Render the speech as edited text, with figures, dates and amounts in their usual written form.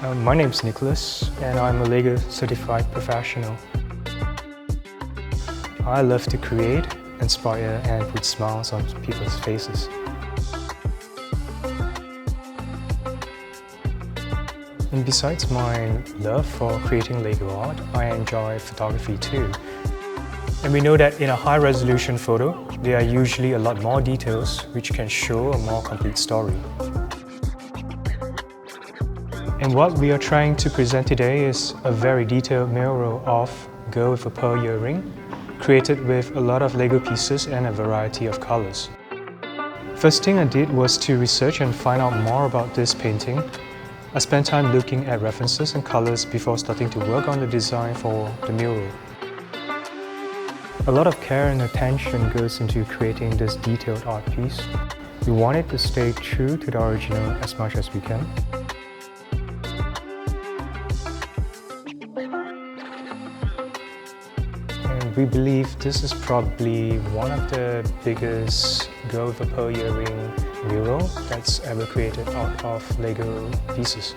My name's Nicholas and I'm a LEGO certified professional. I love to create, inspire and put smiles on people's faces. And besides my love for creating LEGO art, I enjoy photography too. And we know that in a high-resolution photo, there are usually a lot more details which can show a more complete story. And what we are trying to present today is a very detailed mural of Girl with a Pearl Earring, created with a lot of LEGO pieces and a variety of colors. First thing I did was to research and find out more about this painting. I spent time looking at references and colors before starting to work on the design for the mural. A lot of care and attention goes into creating this detailed art piece. We wanted to stay true to the original as much as we can. And we believe this is probably one of the biggest Girl with a Pearl Earring mural that's ever created out of LEGO pieces.